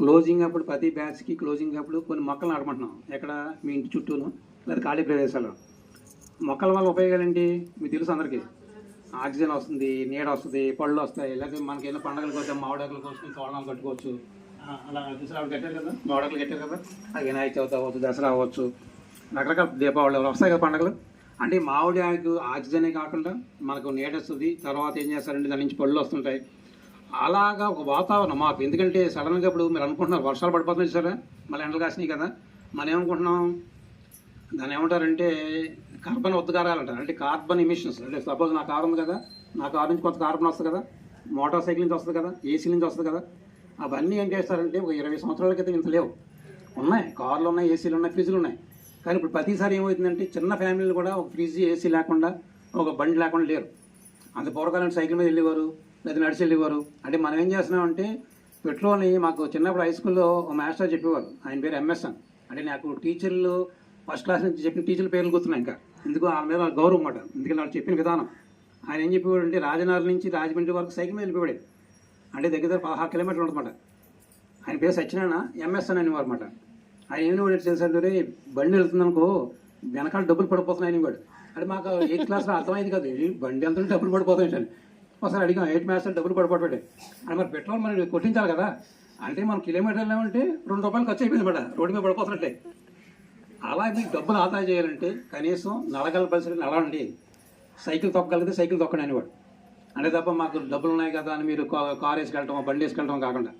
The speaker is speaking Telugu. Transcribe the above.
క్లోజింగ్ అప్పుడు ప్రతి బ్యాచ్కి క్లోజింగ్ అప్పుడు కొన్ని మొక్కలు నాటమంటున్నాం. ఎక్కడ? మీ ఇంటి చుట్టూను లేదా ఖాళీ ప్రదేశాలు. మొక్కల వల్ల ఉపయోగాలు ఏంటి మీకు తెలుసు అందరికీ. ఆక్సిజన్ వస్తుంది, నీడ వస్తుంది, పళ్ళు వస్తాయి. లేకపోతే మనకి ఏదైనా పండుగలకు వస్తే మామిడాకులు కోసుకుని తోరణాలు కట్టుకోవచ్చు. అలా దసరా కట్టారు కదా, మామిడాకులు కట్టారు కదా, అది వినాయక చవితి అవ్వచ్చు, దసరా అవ్వచ్చు, రకరకాల దీపావళి వస్తాయి కదా పండుగలు. అంటే మామిడి ఆకు ఆక్సిజనే కాకుండా మనకు నీడ వస్తుంది. తర్వాత ఏం చేస్తారంటే దాని నుంచి పళ్ళు వస్తుంటాయి. అలాగా ఒక వాతావరణం మాకు. ఎందుకంటే సడన్గా ఇప్పుడు మీరు అనుకుంటున్నారు వర్షాలు పడిపోతున్నాయి సరే, మళ్ళీ ఎండలు కాసినాయి కదా, మనం ఏమనుకుంటున్నాం దాన్ని ఏమంటారంటే కార్బన్ ఉద్గారాలు అంటారు. అంటే కార్బన్ ఎమిషన్స్. అంటే సపోజ్ నా కారు ఉంది కదా, నా కారు నుంచి కొంత కార్బన్ వస్తుంది కదా, మోటార్ సైకిల్ నుంచి వస్తుంది కదా, ఏసీ నుంచి వస్తుంది కదా. అవన్నీ ఏం చేస్తారంటే ఒక 20 సంవత్సరాల క్రితం ఇంత లేవు. ఉన్నాయి, కార్లు ఉన్నాయి, ఏసీలు ఉన్నాయి, ఫ్రిడ్జ్లు ఉన్నాయి. కానీ ఇప్పుడు ప్రతిసారి ఏమవుతుందంటే చిన్న ఫ్యామిలీలు కూడా ఒక ఫ్రిడ్జ్, ఏసీ లేకుండా, ఒక బండి లేకుండా లేరు. అంత పూర్వకాలం సైకిల్ మీద వెళ్ళేవారు లేదా నడిచి వెళ్ళేవారు. అంటే మనం ఏం చేస్తున్నామంటే పెట్రోల్ని మాకు చిన్నప్పుడు హై స్కూల్లో ఒక మాస్టర్ చెప్పేవారు, ఆయన పేరు ఎంఎస్ఎన్. అంటే నాకు టీచర్లు ఫస్ట్ క్లాస్ నుంచి చెప్పిన టీచర్ల పేర్లు గుర్తున్నాయి ఇంకా. ఎందుకు వాళ్ళ మీద గౌరవం అన్నమాట. ఎందుకంటే వాళ్ళు చెప్పిన విధానం. ఆయన ఏం చెప్పేవాడు అంటే రాజనగర్ నుంచి రాజమండ్రి వరకు సైకిల్ మీద వెళ్ళిపోయాడు. అంటే దగ్గర 16 కిలోమీటర్లు ఉంటుందన్నమాట. ఆయన పేరు సత్యనారాయణ, ఎంఎస్ఎన్ అనేవారు అనమాట. ఆయన ఏమి వాడు చేశాడు, బండి వెళ్తుందనుకో వెనకాల డబ్బులు పడిపోతున్నాయి అనేవాడు. అంటే మాకు 8th క్లాస్లో అర్థమైంది కదా, బండి వెళ్తుంటే డబ్బులు పడిపోతాయి అని. ఒకసారి అడిగాం 8 మాస్టర్ డబ్బులు పడిపోతాడు అని. మరి పెట్రోల్ మరి కొట్టించాలి కదా. అంటే మనం కిలోమీటర్లు ఏమంటే ₹2 ఖర్చు అయిపోయింది మాట, రోడ్డు మీద పడిపోతున్నట్టే. అలా మీకు డబ్బులు ఆదా చేయాలంటే కనీసం నడగల పరిస్థితి నడవండి, సైకిల్ తొక్కగలిగితే సైకిల్ తొక్కండి అనేవాడు. అంటే తప్ప మాకు డబ్బులు ఉన్నాయి కదా అని మీరు కారు వేసుకెళ్ళటం, బండి వేసుకెళ్ళటం కాకుండా.